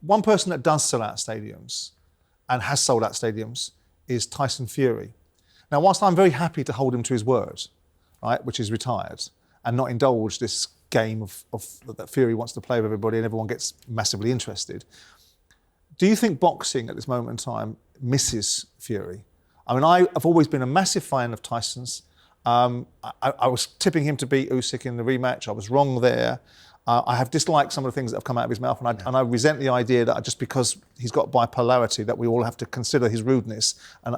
one person that does sell out stadiums and has sold out stadiums is Tyson Fury. Now, whilst I'm very happy to hold him to his word, right, which is retired, and not indulge this game of that Fury wants to play with everybody and everyone gets massively interested, do you think boxing at this moment in time misses Fury? I mean, I've always been a massive fan of Tyson's. I was tipping him to beat Usyk in the rematch. I was wrong there. I have disliked some of the things that have come out of his mouth, and I resent the idea that just because he's got bipolarity, that we all have to consider his rudeness and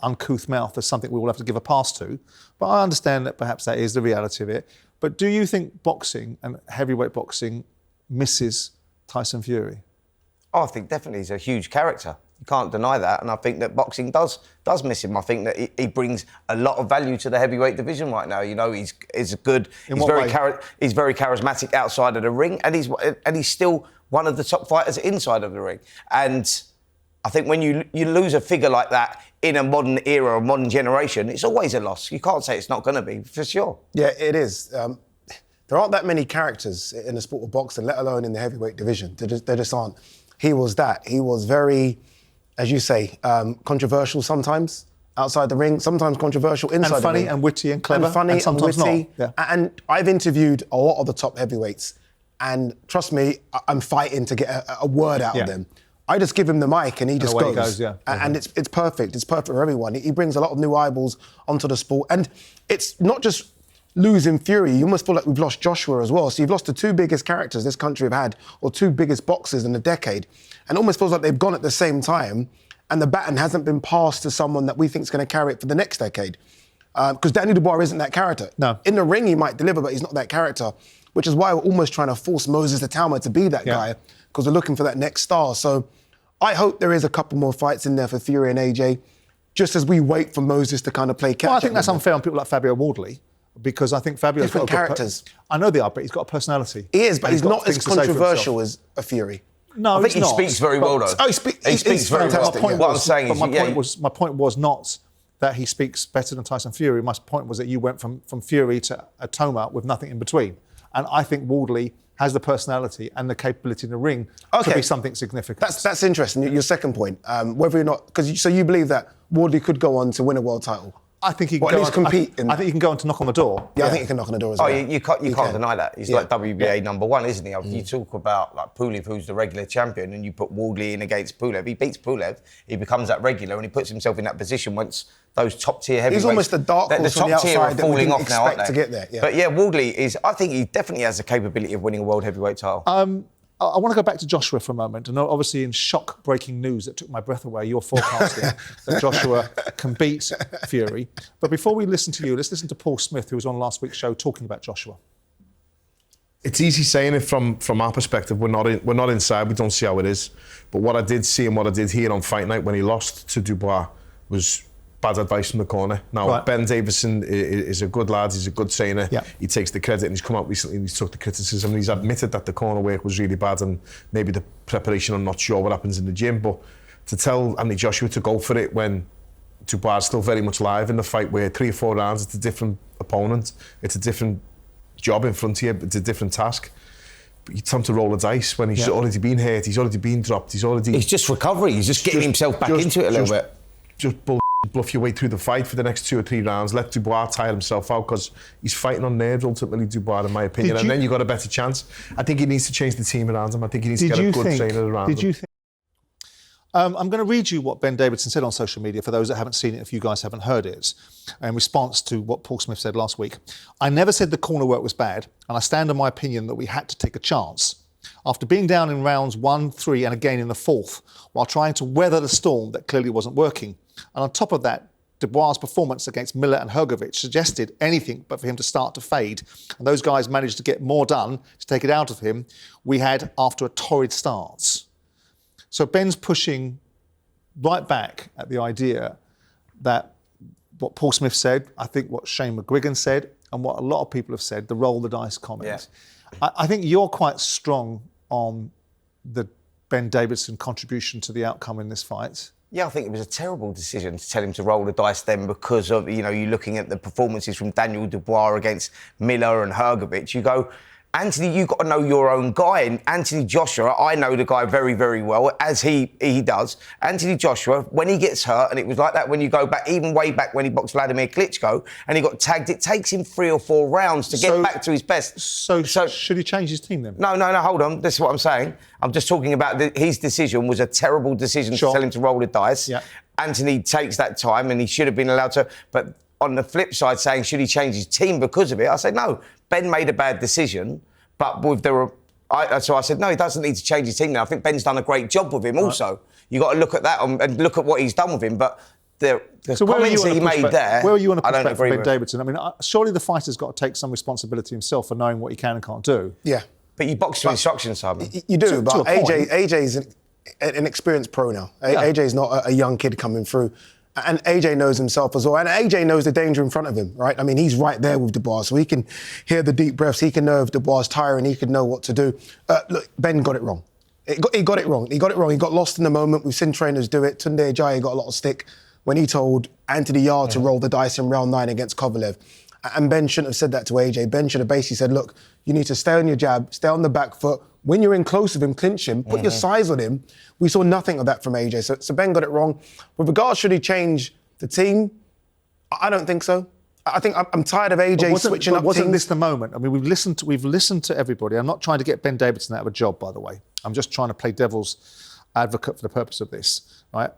uncouth mouth as something we all have to give a pass to. But I understand that perhaps that is the reality of it. But do you think boxing and heavyweight boxing misses Tyson Fury? Oh, I think definitely he's a huge character. You can't deny that, and I think that boxing does miss him. I think that he brings a lot of value to the heavyweight division right now. You know, he's good. He's very charismatic outside of the ring, and he's still one of the top fighters inside of the ring. And I think when you lose a figure like that in a modern era, a modern generation, it's always a loss. You can't say it's not going to be, for sure. Yeah, it is. There aren't that many characters in the sport of boxing, let alone in the heavyweight division. There just aren't. He was that. He was very, as you say, controversial sometimes outside the ring, sometimes controversial inside the ring. And funny and witty and clever. And funny and sometimes witty. not. Yeah. And I've interviewed a lot of the top heavyweights, and trust me, I'm fighting to get a word out of them. I just give him the mic and he just goes. And it's perfect. It's perfect for everyone. He brings a lot of new eyeballs onto the sport. And it's not just losing Fury. You almost feel like we've lost Joshua as well. So you've lost the two biggest characters this country have had, or two biggest boxers in a decade. And it almost feels like they've gone at the same time, and the baton hasn't been passed to someone that we think is going to carry it for the next decade. Because Daniel Dubois isn't that character. No. In the ring, he might deliver, but he's not that character, which is why we're almost trying to force Moses the Talma to be that guy, because we're looking for that next star. So I hope there is a couple more fights in there for Fury and AJ, just as we wait for Moses to kind of play catch up. Well, I think that's unfair on people like Fabio Wardley, because I think Fabio's different got characters. I know they are, but he's got a personality. He is, but he's not as controversial as a Fury. No, I think he speaks very well, though. Oh, he speaks very well. My point was not that he speaks better than Tyson Fury. My point was that you went from Fury to a Toma with nothing in between. And I think Wardley has the personality and the capability in the ring to be something significant. That's interesting. Your second point, whether or not, so you believe that Wardley could go on to win a world title. I think he can at least compete. I think he can go on to knock on the door. Yeah, I think he can knock on the door as well. Oh, you can't deny that. He's like WBA number one, isn't he? You talk about like Pulev, who's the regular champion, and you put Wardley in against Pulev. He beats Pulev, he becomes that regular, and he puts himself in that position once those top tier heavyweights. He's almost the dark horse the top tier are falling off now, aren't they? To get there. Yeah. But yeah, Wardley is. I think he definitely has the capability of winning a world heavyweight title. I want to go back to Joshua for a moment. And obviously in shock-breaking news that took my breath away, you're forecasting that Joshua can beat Fury. But before we listen to you, let's listen to Paul Smith, who was on last week's show talking about Joshua. It's easy saying it from our perspective. We're not inside. We don't see how it is. But what I did see and what I did hear on fight night when he lost to Dubois was bad advice from the corner. Now, Ben Davison is a good lad. He's a good trainer. Yeah. He takes the credit, and he's come out recently and he's took the criticism. He's admitted that the corner work was really bad and maybe the preparation, I'm not sure what happens in the gym. But to tell Anthony Joshua to go for it when Dubois is still very much live in the fight, where 3 or 4 rounds, it's a different opponent. It's a different job in front of you. It's a different task. But you tell him to roll the dice when he's already been hurt, he's already been dropped, he's just recovery. He's just getting himself back into it a little bit. Just bluff your way through the fight for the next 2 or 3 rounds. Let Dubois tire himself out, because he's fighting on nerves ultimately, Dubois, in my opinion. And then you've got a better chance. I think he needs to change the team around him. I think he needs to get a good trainer around him. I'm going to read you what Ben Davison said on social media for those that haven't seen it, if you guys haven't heard it, in response to what Paul Smith said last week. I never said the corner work was bad, and I stand on my opinion that we had to take a chance. After being down in rounds 1, 3 and again in the 4th, while trying to weather the storm that clearly wasn't working. And on top of that, Dubois' performance against Miller and Hrgovic suggested anything but for him to start to fade. And those guys managed to get more done to take it out of him. We had after a torrid start. So Ben's pushing right back at the idea that what Paul Smith said, I think what Shane McGuigan said, and what a lot of people have said, the roll the dice comment. Yeah. I think you're quite strong on the Ben Davison contribution to the outcome in this fight. Yeah, I think it was a terrible decision to tell him to roll the dice then, because of, you're looking at the performances from Daniel Dubois against Miller and Hrgovic. You go, Anthony, you've got to know your own guy. And Anthony Joshua, I know the guy very, very well, as he does. Anthony Joshua, when he gets hurt, and it was like that when you go back, even way back when he boxed Vladimir Klitschko, and he got tagged, it takes him 3 or 4 rounds to get back to his best. So should he change his team then? No, hold on. This is what I'm saying. I'm just talking about his decision was a terrible decision to tell him to roll the dice. Yeah. Anthony takes that time, and he should have been allowed to. But on the flip side, saying should he change his team because of it, I say no. Ben made a bad decision, but so I said no, he doesn't need to change his team now. I think Ben's done a great job with him. Also, you got to look at that and look at what he's done with him. But the comments he made there, where are you on a pushback for Ben with Davidson? I mean, surely the fighter's got to take some responsibility himself for knowing what he can and can't do. Yeah, but you box to instructions, Simon. You do, but AJ's an experienced pro now. AJ's not a young kid coming through. And AJ knows himself as well. And AJ knows the danger in front of him, right? I mean, he's right there with Dubois, so he can hear the deep breaths. He can know if Dubois is tiring. He can know what to do. Look, Ben got it wrong. He got it wrong. He got lost in the moment. We've seen trainers do it. Tunde Ajayi got a lot of stick when he told Anthony Yarde to roll the dice in round 9 against Kovalev. And Ben shouldn't have said that to AJ. Ben should have basically said, look, you need to stay on your jab, stay on the back foot. When you're in close with him, clinch him, put your size on him. We saw nothing of that from AJ. So Ben got it wrong. With regards, should he change the team? I don't think so. I think I'm tired of AJ switching up wasn't teams. This the moment? I mean, we've listened to everybody. I'm not trying to get Ben Davidson out of a job, by the way. I'm just trying to play devil's advocate for the purpose of this, right?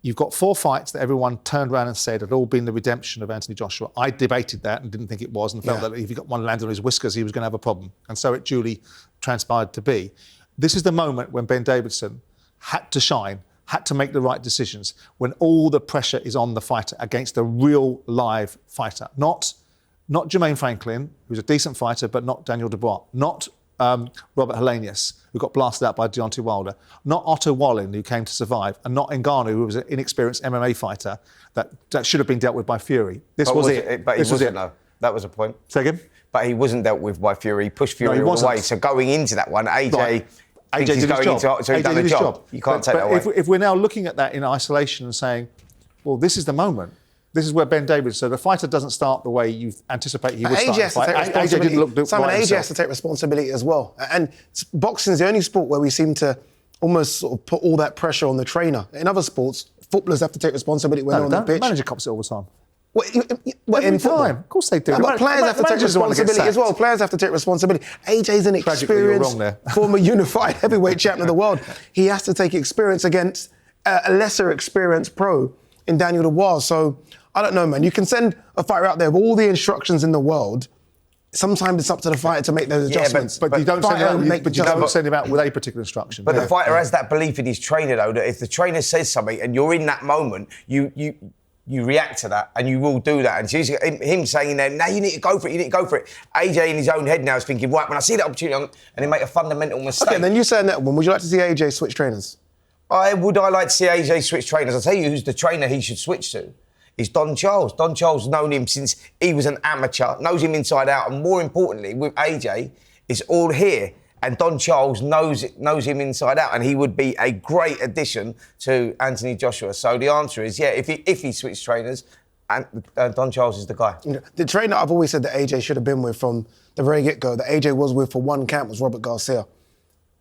You've got 4 fights that everyone turned around and said had all been the redemption of Anthony Joshua. I debated that and didn't think it was, and felt that if he got one landed on his whiskers, he was going to have a problem. And so it duly transpired to be. This is the moment when Ben Davidson had to shine, had to make the right decisions, when all the pressure is on the fighter against a real live fighter. Not Jermaine Franklin, who's a decent fighter, but not Daniel Dubois. Not Robert Helenius, who got blasted out by Deontay Wilder. Not Otto Wallin, who came to survive. And not Ngannou, who was an inexperienced MMA fighter that should have been dealt with by Fury. This was it. But he wasn't, though. That was a point. Say again? But he wasn't dealt with by Fury. He pushed Fury all the way. So going into that one, AJ... Right. AJ did his job. So he done his job. You can't take that away. If we're now looking at that in isolation and saying, well, this is the moment. This is where Ben Davidson, so the fighter doesn't start the way you anticipate he would start. AJ didn't look Simon, AJ has to take responsibility as well. And boxing is the only sport where we seem to almost sort of put all that pressure on the trainer. In other sports, footballers have to take responsibility when they're on the pitch. Manager cops it all the time. In time. Of course they do. But players have to take responsibility as well. Players have to take responsibility. AJ's an experienced former unified heavyweight champion of the world. He has to take experience against a lesser experienced pro in Daniel Dubois. So, I don't know, man. You can send a fighter out there with all the instructions in the world. Sometimes it's up to the fighter to make those adjustments. But you don't send him out with a particular instruction. But the fighter has that belief in his trainer, though, that if the trainer says something and you're in that moment, you react to that and you will do that. And she's him saying there, now you need to go for it, AJ in his own head now is thinking, right, when I see that opportunity, and he make a fundamental mistake. Okay, then you saying that one, would you like to see AJ switch trainers? I like to see AJ switch trainers. I'll tell you who's the trainer he should switch to. Is Don Charles. Don Charles known him since he was an amateur, knows him inside out, and more importantly, with AJ, it's all here. And Don Charles knows him inside out, and he would be a great addition to Anthony Joshua. So the answer is, yeah, if he switched trainers, and Don Charles is the guy. The trainer I've always said that AJ should have been with from the very get-go, that AJ was with for one camp, was Robert Garcia.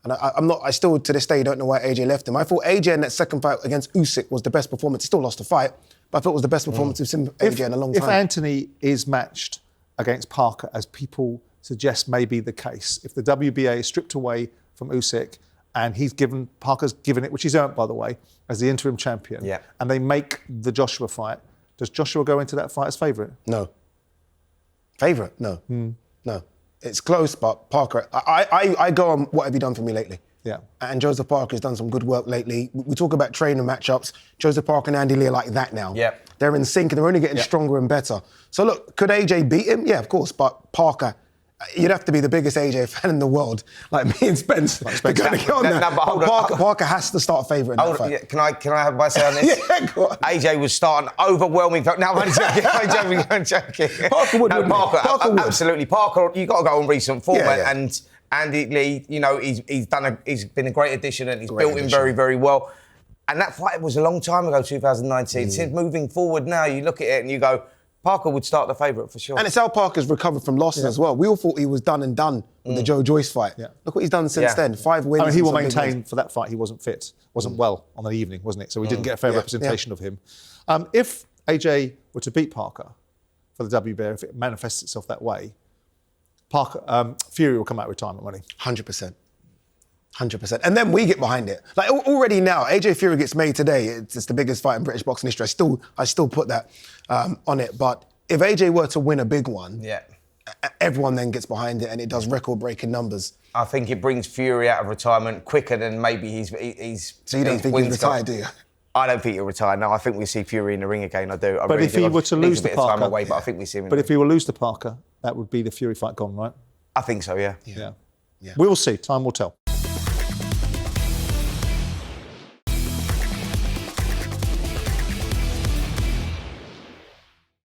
And I still to this day don't know why AJ left him. I thought AJ in that second fight against Usyk was the best performance. He still lost the fight, but I thought it was the best performance we've seen AJ in a long time. If Anthony is matched against Parker, as people suggest may be the case, if the WBA is stripped away from Usyk and Parker's given it, which he's earned, by the way, as the interim champion, and they make the Joshua fight, does Joshua go into that fight as favourite? No. Favourite? No. No. It's close, but Parker, I go on what have you done for me lately? Yeah. And Joseph Parker has done some good work lately. We talk about training matchups. Joseph Parker and Andy Lee are like that now. Yeah. They're in sync and they're only getting stronger and better. So look, could AJ beat him? Yeah, of course, but Parker, you'd have to be the biggest AJ fan in the world, like me and Spence. Parker has to start favourite in that fight. Yeah, can I have my say on this? Yeah, go on. AJ was starting overwhelming. No, I'm joking. Parker would. Absolutely. Parker, you got to go on recent form, and Andy Lee, you know, he's been a great addition and he's built him very, very well. And that fight was a long time ago, 2019. Since moving forward now, you look at it and you go, Parker would start the favourite for sure. And it's how Parker's recovered from losses as well. We all thought he was done and done with the Joe Joyce fight. Yeah. Look what he's done since then. 5 wins. I mean, he will maintain for that fight he wasn't fit, wasn't well on the evening, wasn't it? So we didn't get a fair representation of him. If AJ were to beat Parker for the WBA, if it manifests itself that way, Fury will come out of retirement, won't he? 100%. 100%. And then we get behind it. Like already now, AJ Fury gets made today. It's the biggest fight in British boxing history. I still put that on it. But if AJ were to win a big one, everyone then gets behind it and it does record-breaking numbers. I think it brings Fury out of retirement quicker than maybe he's. So you don't think he'll retire, do you? I don't think he'll retire. No, I think we'll see Fury in the ring again. I do. But really if he were to lose to Parker, away, but I think we see him. But if he were to lose to Parker, that would be the Fury fight gone, right? I think so. Yeah. We will see. Time will tell.